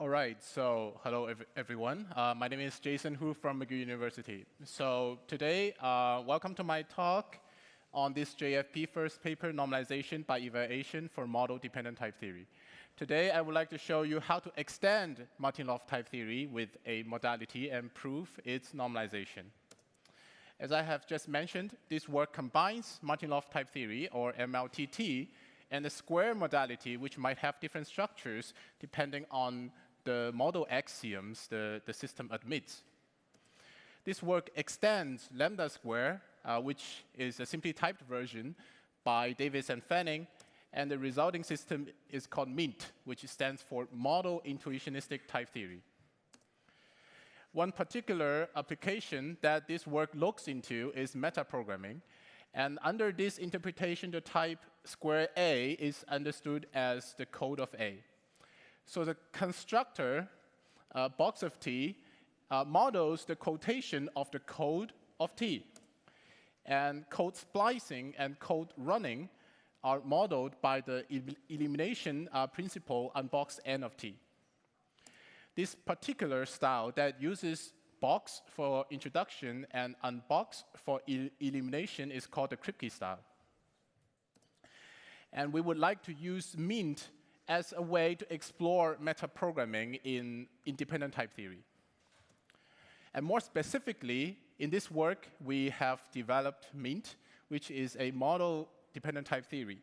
All right, so hello everyone. My name is Jason Hu from McGill University. So today, welcome to my talk on this JFP first paper, normalization by evaluation for model-dependent type theory. Today, I would like to show you how to extend Martin-Löf type theory with a modality and prove its normalization. As I have just mentioned, this work combines Martin-Löf type theory, or MLTT, and the square modality, which might have different structures depending on the model axioms the system admits. This work extends lambda square, which is a simply typed version by Davies and Pfenning, and the resulting system is called MINT, which stands for Model Intuitionistic Type Theory. One particular application that this work looks into is metaprogramming. And under this interpretation, the type square A is understood as the code of A. So the constructor, box of T, models the quotation of the code of T. And code splicing and code running are modeled by the elimination principle on box N of T. This particular style that uses box for introduction and unbox for elimination is called the Kripke-style. And we would like to use MINT as a way to explore metaprogramming in independent type theory. And more specifically, in this work, we have developed MINT, which is a model-dependent type theory.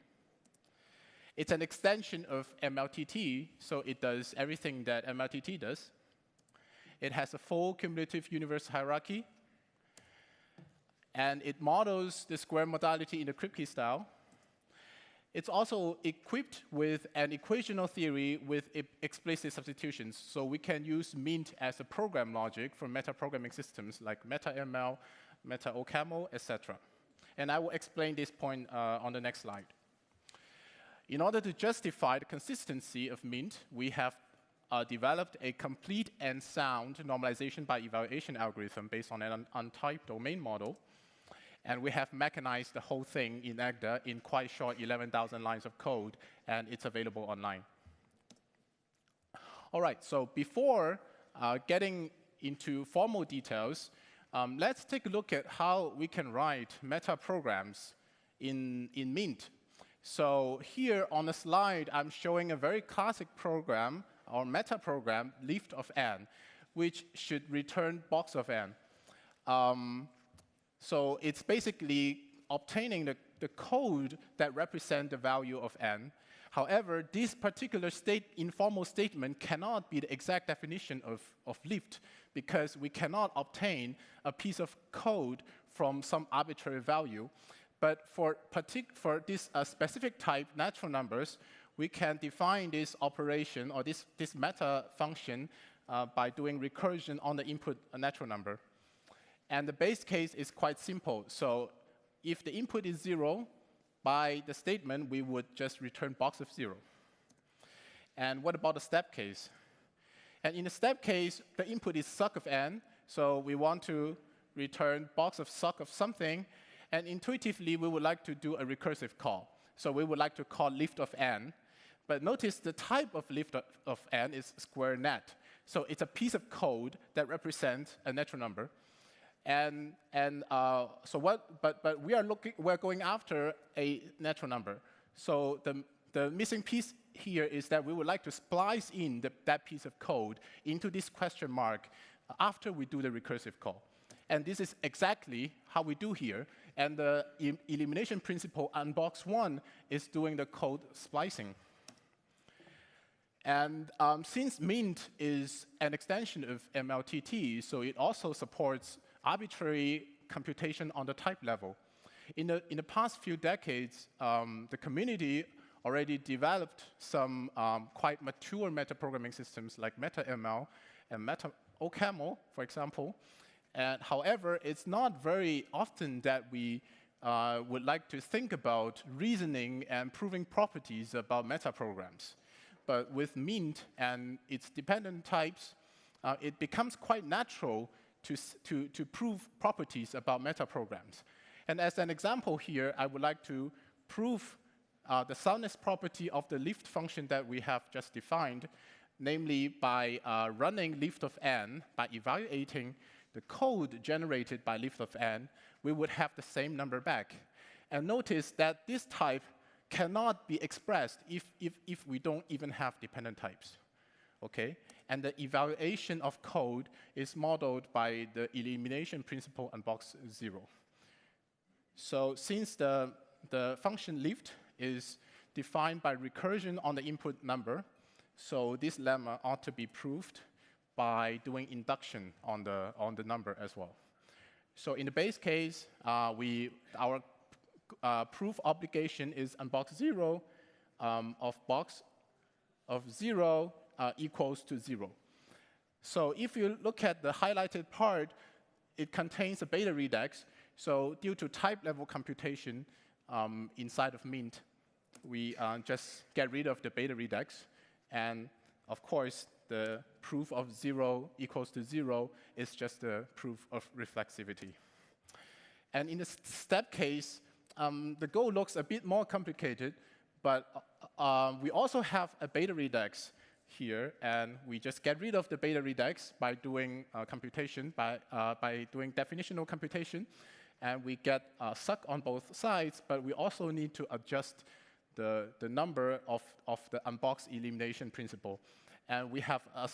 It's an extension of MLTT, so it does everything that MLTT does. It has a full cumulative universe hierarchy, and it models the square modality in the Kripke style. It's also equipped with an equational theory with explicit substitutions, so we can use MINT as a program logic for metaprogramming systems like MetaML, MetaOCaml, etc. And I will explain this point on the next slide. In order to justify the consistency of MINT, we have developed a complete and sound normalization by evaluation algorithm based on an untyped domain model. And we have mechanized the whole thing in Agda in quite short 11,000 lines of code, and it's available online. All right, so before getting into formal details, let's take a look at how we can write metaprograms in MINT. So here on the slide, I'm showing a very classic program, or metaprogram, lift of n, which should return box of n. So it's basically obtaining the code that represents the value of n. However, this particular informal statement cannot be the exact definition of lift, because we cannot obtain a piece of code from some arbitrary value. But for this specific type natural numbers, we can define this operation or this meta function by doing recursion on the input natural number. And the base case is quite simple. So if the input is 0, by the statement, we would just return box of 0. And what about the step case? And in the step case, the input is suck of n. So we want to return box of suck of something. And intuitively, we would like to do a recursive call. So we would like to call lift of n. But notice the type of lift of n is square net. So it's a piece of code that represents a natural number. But we're going after a natural number. So the missing piece here is that we would like to splice in that piece of code into this question mark after we do the recursive call. And this is exactly how we do here. And the elimination principle on box 1 is doing the code splicing. And since MINT is an extension of MLTT, so it also supports arbitrary computation on the type level. In the past few decades, the community already developed some quite mature metaprogramming systems like MetaML and MetaOCaml, for example. And however, it's not very often that we would like to think about reasoning and proving properties about metaprograms. But with MINT and its dependent types, it becomes quite natural to prove properties about metaprograms. And as an example here, I would like to prove the soundness property of the lift function that we have just defined namely by running lift of n, by evaluating the code generated by lift of n, we would have the same number back. And notice that this type cannot be expressed if we don't even have dependent types. Okay? And the evaluation of code is modeled by the elimination principle on box 0. So since the function lift is defined by recursion on the input number, so this lemma ought to be proved by doing induction on the number as well. So in the base case, our proof obligation is on box 0 of box of 0 equals to 0. So if you look at the highlighted part, it contains a beta redex. So due to type level computation inside of Mint, we just get rid of the beta redex. And of course, the proof of 0 equals to 0 is just the proof of reflexivity. And in the step case, the goal looks a bit more complicated, but we also have a beta redex here, and we just get rid of the beta redex by doing computation, by doing definitional computation, and we get suck on both sides, but we also need to adjust the number of the unbox elimination principle. And we have a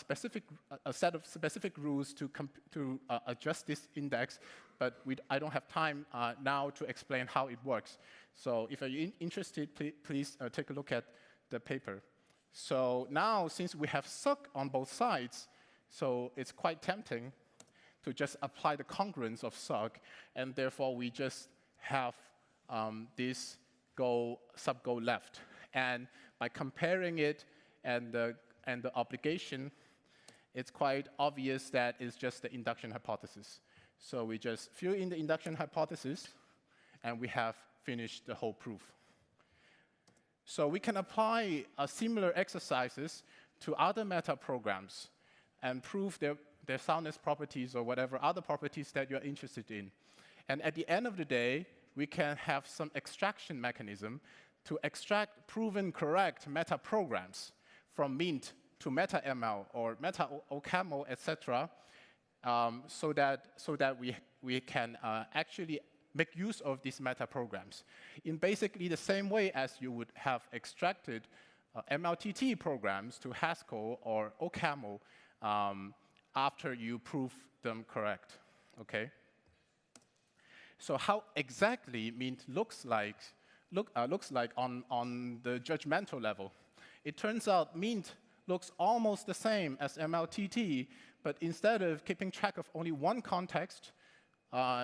set of specific rules to adjust this index, but I don't have time now to explain how it works. So if you're interested, please take a look at the paper. So now, since we have suck on both sides, so it's quite tempting to just apply the congruence of suck, and therefore we just have this sub-goal left. And by comparing it and the obligation, it's quite obvious that it's just the induction hypothesis. So we just fill in the induction hypothesis, and we have finished the whole proof. So we can apply similar exercises to other meta programs and prove their soundness properties or whatever other properties that you're interested in. And at the end of the day, we can have some extraction mechanism to extract proven correct meta programs from Mint to meta-ML or meta-OCaml, etc., so that we can actually make use of these meta programs in basically the same way as you would have extracted MLTT programs to Haskell or OCaml after you prove them correct. Okay. So how exactly Mint looks like on the judgmental level? It turns out Mint looks almost the same as MLTT, but instead of keeping track of only one context,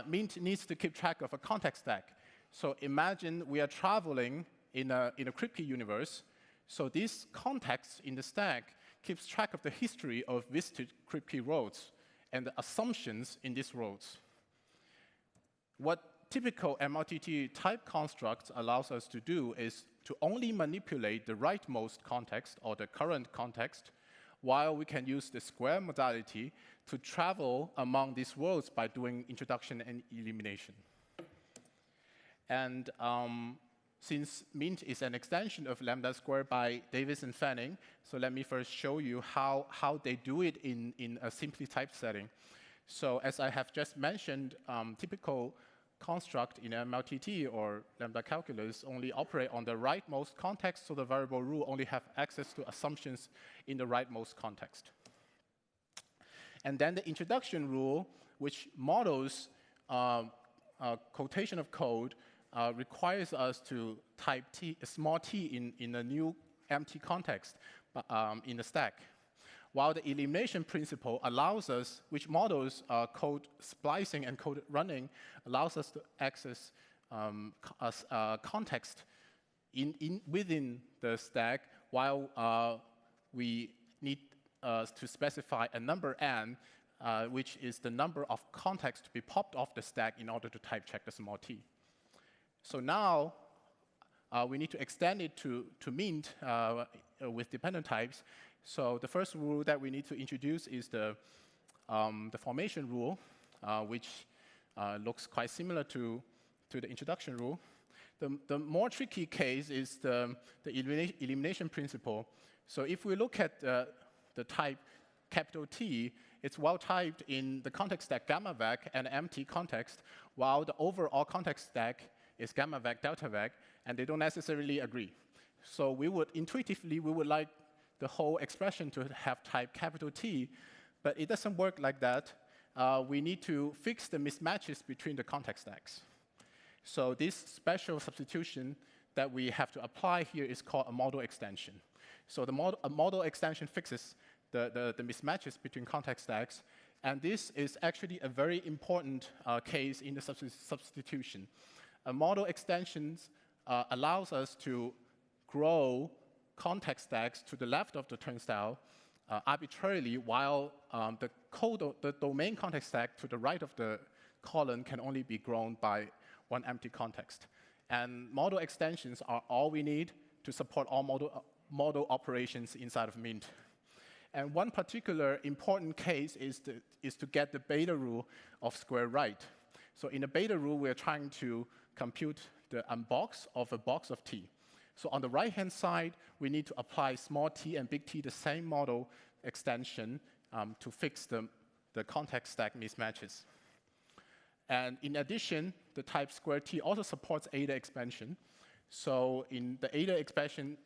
Mint needs to keep track of a context stack. So imagine we are traveling in a Kripke universe. So this context in the stack keeps track of the history of visited Kripke roads and the assumptions in these roads. What typical MLTT type constructs allows us to do is to only manipulate the rightmost context or the current context, while we can use the square modality to travel among these worlds by doing introduction and elimination. And since Mint is an extension of lambda squared by Davies and Pfenning, so let me first show you how they do it in a simply typed setting. So as I have just mentioned, typical construct in MLTT or lambda-calculus only operate on the rightmost context, so the variable rule only have access to assumptions in the rightmost context. And then the introduction rule, which models quotation of code, requires us to type a small t in a new empty context in the stack. While the elimination principle allows us, which models code splicing and code running, allows us to access context within the stack, while we need to specify a number n, which is the number of context to be popped off the stack in order to type check the small t. So now we need to extend it to Mint with dependent types. So the first rule that we need to introduce is the formation rule, which looks quite similar to the introduction rule. The more tricky case is the elimination principle. So if we look at the the type capital T, it's well typed in the context stack gamma vec and empty context, while the overall context stack is gamma vec, delta vec, and they don't necessarily agree. So we would intuitively, we would like the whole expression to have type capital T, but it doesn't work like that. We need to fix the mismatches between the context stacks. So this special substitution that we have to apply here is called a modal extension. So a modal extension fixes the mismatches between context stacks, and this is actually a very important case in the substitution. A modal extension allows us to grow context stacks to the left of the turnstile arbitrarily, while the domain context stack to the right of the column can only be grown by one empty context. And modal extensions are all we need to support all modal operations inside of Mint. And one particular important case is to get the beta rule of square right. So in the beta rule, we're trying to compute the unbox of a box of T. So on the right-hand side, we need to apply small t and big T, the same modal extension, to fix the context stack mismatches. And in addition, the type square T also supports Ada expansion. So in the Ada expansion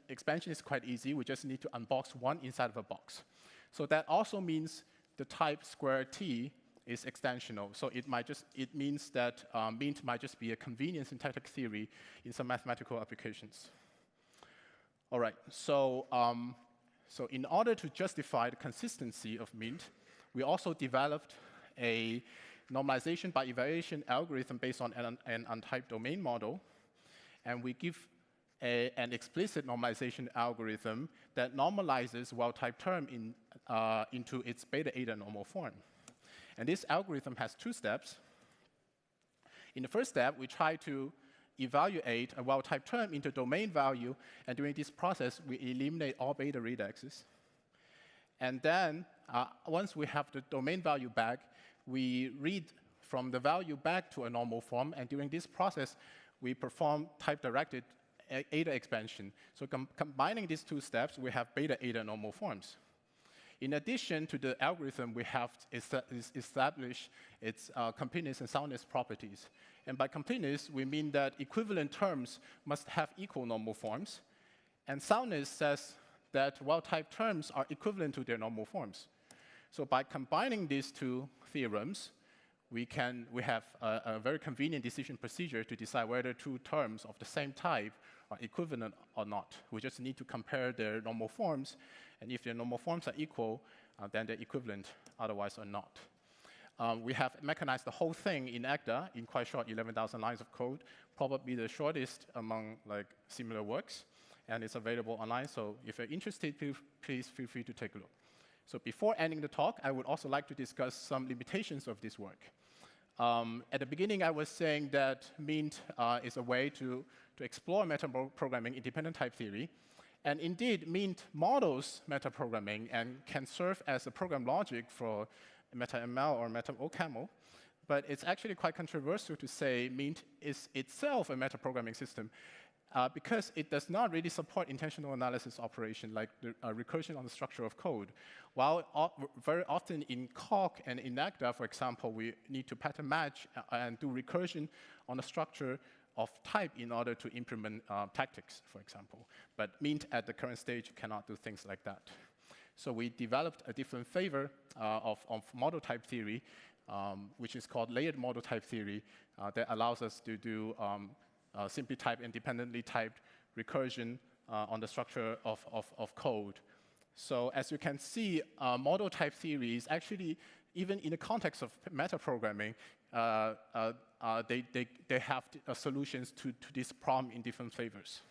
is quite easy. We just need to unbox one inside of a box. So that also means the type square T is extensional. So it means that Mint might just be a convenient syntactic theory in some mathematical applications. All right, so in order to justify the consistency of Mint, we also developed a normalization by evaluation algorithm based on an untyped domain model. And we give an explicit normalization algorithm that normalizes well-typed term into its beta Ada normal form. And this algorithm has two steps. In the first step, we try to evaluate a well-typed term into domain value, and during this process, we eliminate all beta redexes. And then, once we have the domain value back, we read from the value back to a normal form, and during this process, we perform type-directed Ada expansion. So combining these two steps, we have beta Ada normal forms. In addition to the algorithm, we have established its completeness and soundness properties. And by completeness, we mean that equivalent terms must have equal normal forms. And soundness says that well-typed terms are equivalent to their normal forms. So by combining these two theorems, we have a very convenient decision procedure to decide whether two terms of the same type are equivalent or not. We just need to compare their normal forms, and if their normal forms are equal, then they're equivalent, otherwise are not. We have mechanized the whole thing in Agda in quite short 11,000 lines of code, probably the shortest among similar works, and it's available online. So if you're interested, please feel free to take a look. So before ending the talk, I would also like to discuss some limitations of this work. At the beginning, I was saying that Mint is a way to explore metaprogramming independent type theory. And indeed, Mint models metaprogramming and can serve as a program logic for MetaML or MetaOCaml. But it's actually quite controversial to say Mint is itself a metaprogramming system because it does not really support intentional analysis operation like the recursion on the structure of code. While very often in Coq and in Agda, for example, we need to pattern match and do recursion on the structure of type in order to implement tactics, for example. But Mint at the current stage cannot do things like that. So we developed a different flavor of model type theory, which is called layered model type theory, that allows us to do simply typed, independently typed recursion on the structure of code. So as you can see, model type theory is actually, even in the context of metaprogramming, they have solutions to this problem in different flavors.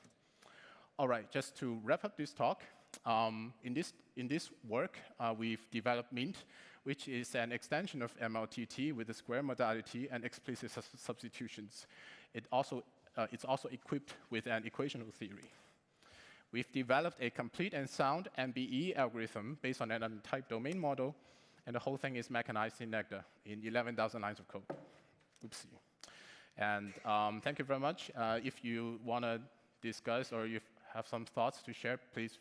All right, just to wrap up this talk, in this work, we've developed Mint, which is an extension of MLTT with a square modality and explicit substitutions. It's also equipped with an equational theory. We've developed a complete and sound MBE algorithm based on an untyped domain model, and the whole thing is mechanized in Agda in 11,000 lines of code. Oopsie. And thank you very much. If you want to discuss or you have some thoughts to share, please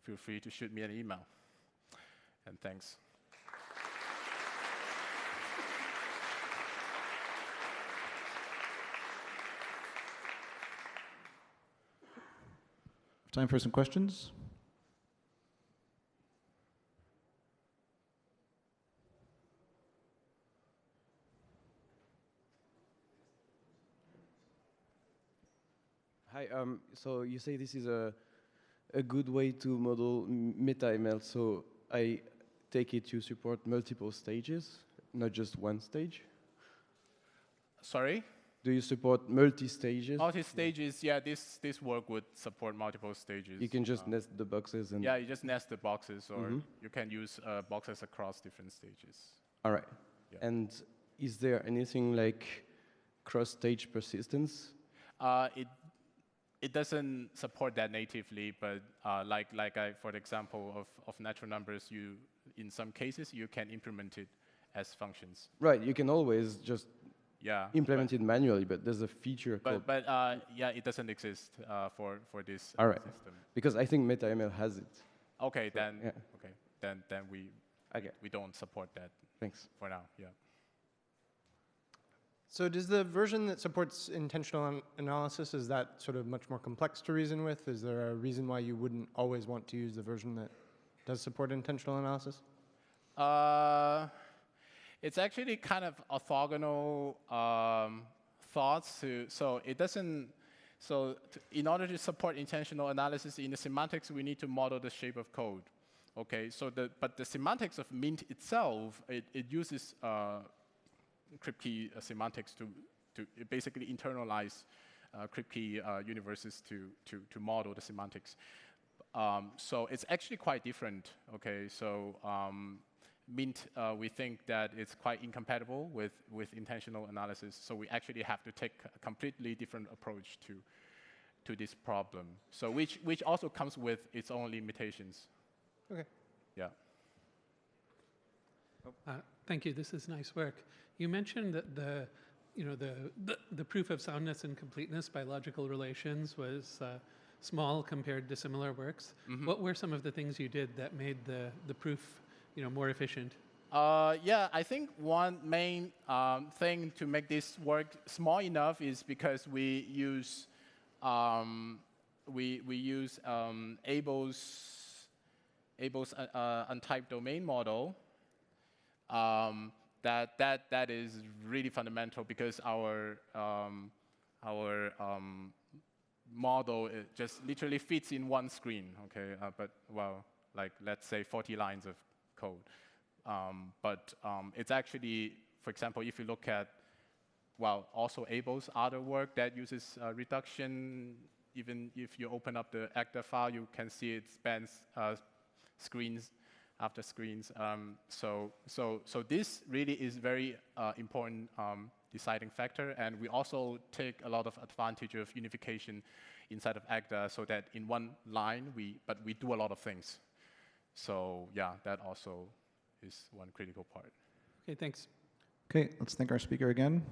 feel free to shoot me an email. And thanks. Time for some questions. Hi, so you say this is a good way to model meta-ML, so I take it you support multiple stages, not just one stage? Sorry? Do you support multi-stages? Multi-stages, yeah, this work would support multiple stages. You can just nest the boxes and... Yeah, you just nest the boxes, or you can use boxes across different stages. All right. Yeah. And is there anything like cross-stage persistence? It doesn't support that natively, but for the example of natural numbers, in some cases you can implement it as functions. Right, you can always just implement it manually, but there's a feature called... But yeah, it doesn't exist for this system. Because I think MetaML has it. Okay, so, then we don't support that. Thanks. For now, yeah. So does the version that supports intentional analysis, is that sort of much more complex to reason with? Is there a reason why you wouldn't always want to use the version that does support intentional analysis? It's actually kind of orthogonal thoughts. In order to support intentional analysis in the semantics, we need to model the shape of code. Okay, but the semantics of Mint itself, it uses Kripke semantics to basically internalize Kripke universes to model the semantics. So it's actually quite different. Okay, so Mint, we think that it's quite incompatible with intentional analysis. So we actually have to take a completely different approach to this problem. So which also comes with its own limitations. Okay. Yeah. Thank you. This is nice work. You mentioned that the proof of soundness and completeness by logical relations was small compared to similar works. What were some of the things you did that made the proof more efficient? Yeah, I think one main thing to make this work small enough is because we use Abel's untyped domain model. That is really fundamental because our model just literally fits in one screen. Okay, but well, like let's say 40 lines of code. But it's actually, for example, if you look at also Abel's other work that uses reduction. Even if you open up the Agda file, you can see it spans screens after screens. So this really is very important deciding factor, and we also take a lot of advantage of unification inside of Agda, so that in one line we do a lot of things. So yeah, that also is one critical part. Okay, thanks. Okay, let's thank our speaker again.